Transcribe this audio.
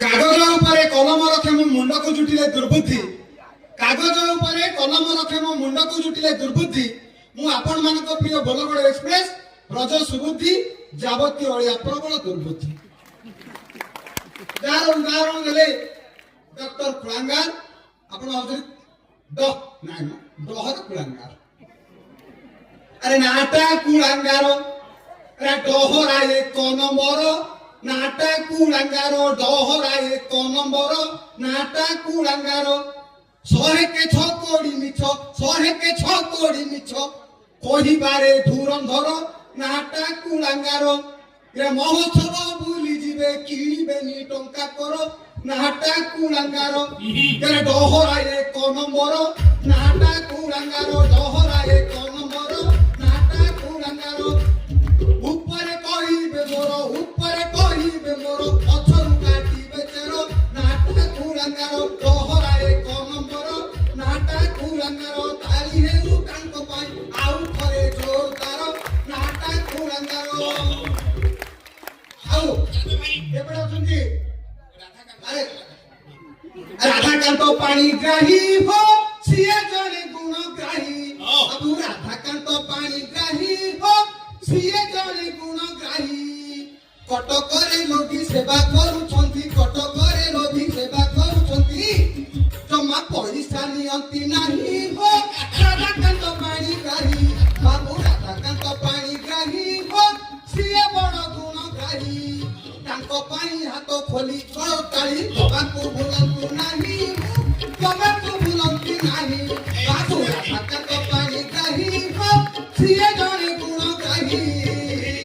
कागज उपरे कलम रखे मो मुंड को जुटिले दुर्बुद्धि कागज उपरे कलम रखे मो मुंड को जुटिले दुर्बुद्धि मु आपण मानक प्रिय बोलगड़ एक्सप्रेस रज सुबुद्धि जावती अलिया प्रबल दुर्बुद्धि जार उदाहरण देले डॉक्टर कुलांगार आपण अवधि द नाइ डहर कुलांगार अरे नाटा कुलांगार अरे डहरा एक नंबर नाटा कुलांगार डहरा एक नंबर नाटा कुलांगार 100 के 6 कोड़ी मिछ 100 के 6 कोड़ी मिछ कहिबारे धुरंधर नाटा कुलांगार रे महोत्सव भूली जिवे किणिबे नि टंका कर नाटा कुलांगार रे डहरा एक नंबर नाटा कुलांगार डहरा एक नंबर नाटा कुलांगार ऊपर कहिबे मोर पछरु काटिबे तेरो नाटा कुलांगार डहरा एक नंबर नाटा कुलांगार ताली हेउ कांको पाई आउ थरे जोरदार नाटा कुलांगार आउ एबडा सुनजी अरे राधाकांत पाणिग्राही हो सिए जने गुणग्राही अबु राधाकांत पाणिग्राही हो सिए जने गुणग्राही कटकरे लोभी सेवा करूछंती कटकरे लोभी सेवा करूछंती जमा पैसा नियंती नाही हो राधाकांत पाणिग्राही बाबू राधाकांत पाणिग्राही हो सिए बड़ गुणग्राही तांको पाई हाथ खोली कळताली बाबू बोलंतु नाही